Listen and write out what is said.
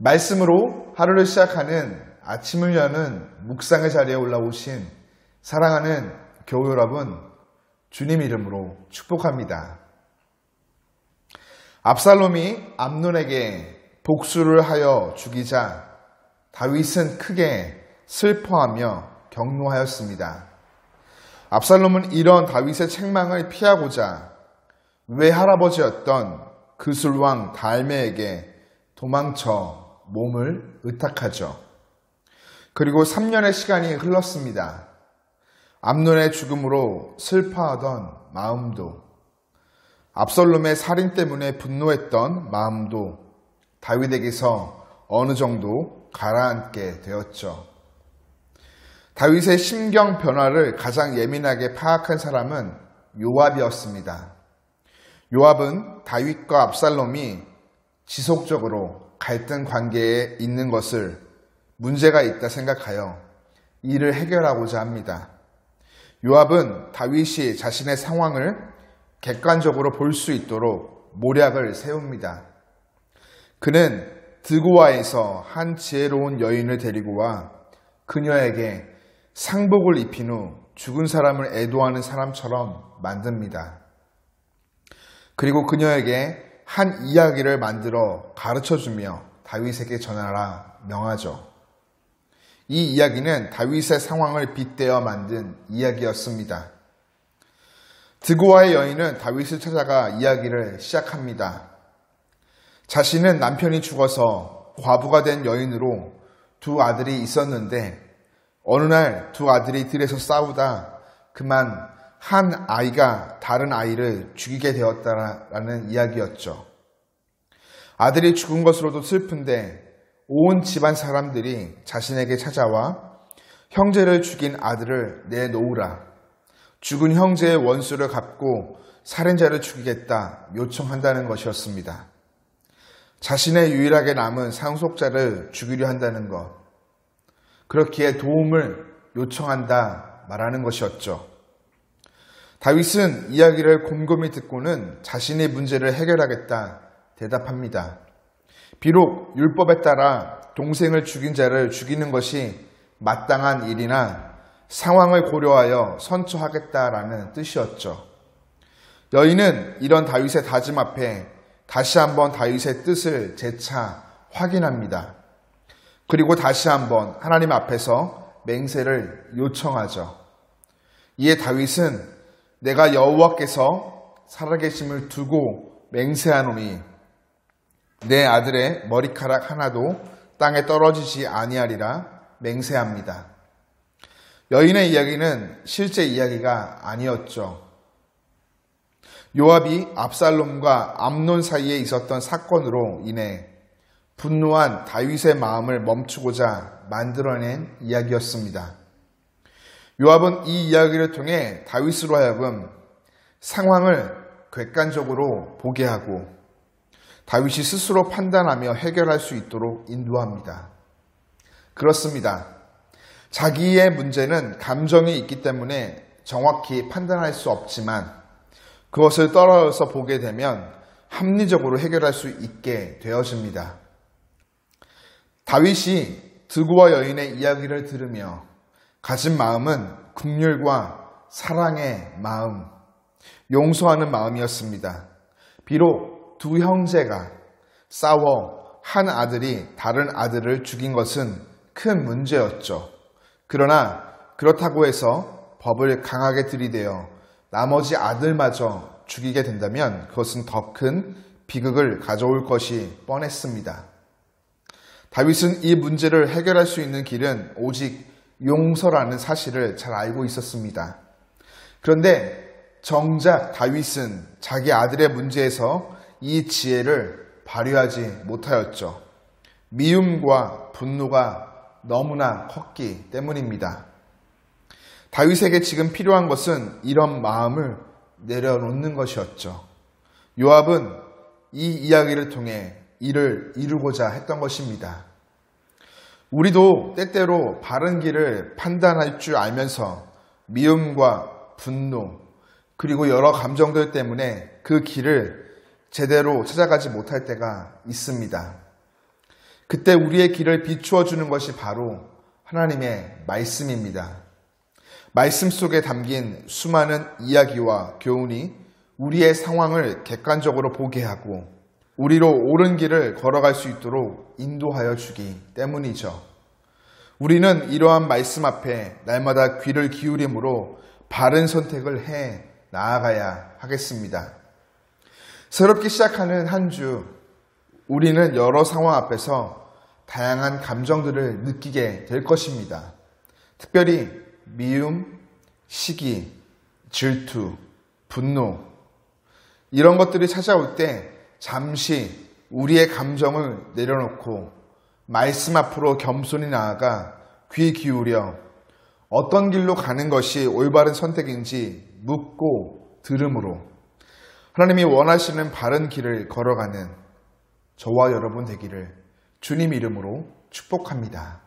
말씀으로 하루를 시작하는 아침을 여는 묵상의 자리에 올라오신 사랑하는 교우 여러분, 주님 이름으로 축복합니다. 압살롬이 암논에게 복수를 하여 죽이자 다윗은 크게 슬퍼하며 격노하였습니다. 압살롬은 이런 다윗의 책망을 피하고자 외할아버지였던 그술왕 달메에게 도망쳐 몸을 의탁하죠. 그리고 3년의 시간이 흘렀습니다. 암논의 죽음으로 슬퍼하던 마음도, 압살롬의 살인 때문에 분노했던 마음도 다윗에게서 어느 정도 가라앉게 되었죠. 다윗의 심경 변화를 가장 예민하게 파악한 사람은 요압이었습니다. 요압은 다윗과 압살롬이 지속적으로 갈등 관계에 있는 것을 문제가 있다 생각하여 이를 해결하고자 합니다. 요압은 다윗이 자신의 상황을 객관적으로 볼 수 있도록 모략을 세웁니다. 그는 드고아에서 한 지혜로운 여인을 데리고 와 그녀에게 상복을 입힌 후 죽은 사람을 애도하는 사람처럼 만듭니다. 그리고 그녀에게 한 이야기를 만들어 가르쳐주며 다윗에게 전하라 명하죠. 이 이야기는 다윗의 상황을 빗대어 만든 이야기였습니다. 드고아의 여인은 다윗을 찾아가 이야기를 시작합니다. 자신은 남편이 죽어서 과부가 된 여인으로 두 아들이 있었는데 어느 날 두 아들이 들에서 싸우다 그만 한 아이가 다른 아이를 죽이게 되었다라는 이야기였죠. 아들이 죽은 것으로도 슬픈데 온 집안 사람들이 자신에게 찾아와 형제를 죽인 아들을 내놓으라, 죽은 형제의 원수를 갚고 살인자를 죽이겠다 요청한다는 것이었습니다. 자신의 유일하게 남은 상속자를 죽이려 한다는 것, 그렇기에 도움을 요청한다 말하는 것이었죠. 다윗은 이야기를 곰곰이 듣고는 자신의 문제를 해결하겠다 대답합니다. 비록 율법에 따라 동생을 죽인 자를 죽이는 것이 마땅한 일이나 상황을 고려하여 선처하겠다라는 뜻이었죠. 여인은 이런 다윗의 다짐 앞에 다시 한번 다윗의 뜻을 재차 확인합니다. 그리고 다시 한번 하나님 앞에서 맹세를 요청하죠. 이에 다윗은 내가 여호와께서 살아계심을 두고 맹세하노니 내 아들의 머리카락 하나도 땅에 떨어지지 아니하리라 맹세합니다. 여인의 이야기는 실제 이야기가 아니었죠. 요압이 압살롬과 암논 사이에 있었던 사건으로 인해 분노한 다윗의 마음을 멈추고자 만들어낸 이야기였습니다. 요압은 이 이야기를 통해 다윗으로 하여금 상황을 객관적으로 보게 하고 다윗이 스스로 판단하며 해결할 수 있도록 인도합니다. 그렇습니다. 자기의 문제는 감정이 있기 때문에 정확히 판단할 수 없지만 그것을 떨어져서 보게 되면 합리적으로 해결할 수 있게 되어집니다. 다윗이 드고아 여인의 이야기를 들으며 가진 마음은 긍휼과 사랑의 마음, 용서하는 마음이었습니다. 비록 두 형제가 싸워 한 아들이 다른 아들을 죽인 것은 큰 문제였죠. 그러나 그렇다고 해서 법을 강하게 들이대어 나머지 아들마저 죽이게 된다면 그것은 더 큰 비극을 가져올 것이 뻔했습니다. 다윗은 이 문제를 해결할 수 있는 길은 오직 용서라는 사실을 잘 알고 있었습니다. 그런데 정작 다윗은 자기 아들의 문제에서 이 지혜를 발휘하지 못하였죠. 미움과 분노가 너무나 컸기 때문입니다. 다윗에게 지금 필요한 것은 이런 마음을 내려놓는 것이었죠. 요압은 이 이야기를 통해 이를 이루고자 했던 것입니다. 우리도 때때로 바른 길을 판단할 줄 알면서 미움과 분노 그리고 여러 감정들 때문에 그 길을 제대로 찾아가지 못할 때가 있습니다. 그때 우리의 길을 비추어 주는 것이 바로 하나님의 말씀입니다. 말씀 속에 담긴 수많은 이야기와 교훈이 우리의 상황을 객관적으로 보게 하고 우리로 옳은 길을 걸어갈 수 있도록 인도하여 주기 때문이죠. 우리는 이러한 말씀 앞에 날마다 귀를 기울임으로 바른 선택을 해 나아가야 하겠습니다. 새롭게 시작하는 한 주, 우리는 여러 상황 앞에서 다양한 감정들을 느끼게 될 것입니다. 특별히 미움, 시기, 질투, 분노, 이런 것들이 찾아올 때 잠시 우리의 감정을 내려놓고 말씀 앞으로 겸손히 나아가 귀 기울여 어떤 길로 가는 것이 올바른 선택인지 묻고 들음으로 하나님이 원하시는 바른 길을 걸어가는 저와 여러분 되기를 주님 이름으로 축복합니다.